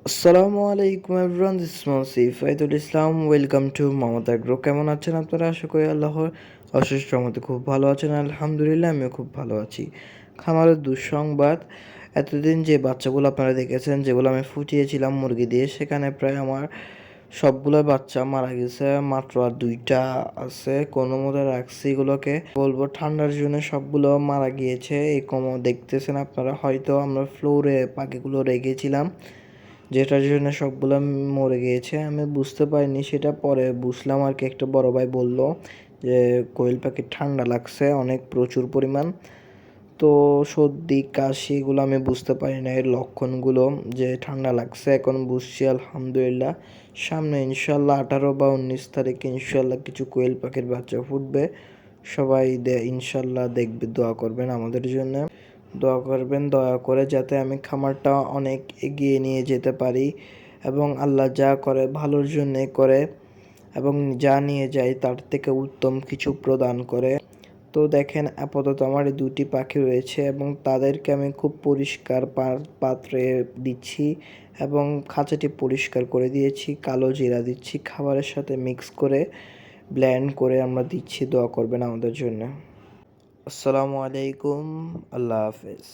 আসসালামু আলাইকুম everyone, this is Mousif Faidul Islam. Welcome to Mamat Agro. কেমন আছেন আপনারা? আশা করি আল্লাহর অশেষ রহমতে খুব ভালো আছেন। আলহামদুলিল্লাহ, আমিও খুব ভালো আছি। খামারের দুঃসংবাদ, এতদিন যে বাচ্চাগুলো আপনারা দেখেছেন যেগুলো আমি ফুটিয়েছিলাম মুরগি দিয়ে, সেখানে প্রায় আমার সবগুলো বাচ্চা মারা গেছে। মাত্র আর দুইটা আছে, কোনো মতে রাখছি। এগুলোকে বলবো ঠান্ডার জন্য সবগুলো মারা গিয়েছে। এই দেখতেছেন আপনারা, হয়তো আমরা ফ্লোরে পাখিগুলো রেখেছিলাম, যেটার জন্য সবগুলো মরে গিয়েছে। আমি বুঝতে পারিনি, সেটা পরে বুঝলাম আর কি। একটা বড় ভাই বলল যে কোয়েল পাখির ঠান্ডা লাগছে অনেক, প্রচুর পরিমাণ। তো সর্দি কাশি এগুলো আমি বুঝতে পারি না এর লক্ষণগুলো, যে ঠান্ডা লাগছে। এখন বুঝছি আলহামদুলিল্লাহ। সামনে ইনশাল্লাহ 18 বা 19 তারিখে ইনশাল্লাহ কিছু কোয়েল পাখির বাচ্চা ফুটবে। সবাই ইনশাল্লাহ দেখবে, দোয়া করবেন আমাদের জন্য। দোয়া করবেন দয়া করে, যাতে আমি খামারটা অনেক এগিয়ে নিয়ে যেতে পারি, এবং আল্লাহ যা করে ভালোর জন্যে করে, এবং যা নিয়ে যায় তার থেকে উত্তম কিছু প্রদান করে। তো দেখেন, আপাতত আমার এই দুটি পাখি রয়েছে, এবং তাদেরকে আমি খুব পরিষ্কার পাত্রে দিচ্ছি, এবং খাঁচাটি পরিষ্কার করে দিয়েছি। কালো জিরা দিচ্ছি, খাবারের সাথে মিক্স করে ব্লেন্ড করে আমরা দিচ্ছি। দোয়া করবেন আমাদের জন্য। আসসালামু আলাইকুম, আল্লাহ হাফেজ।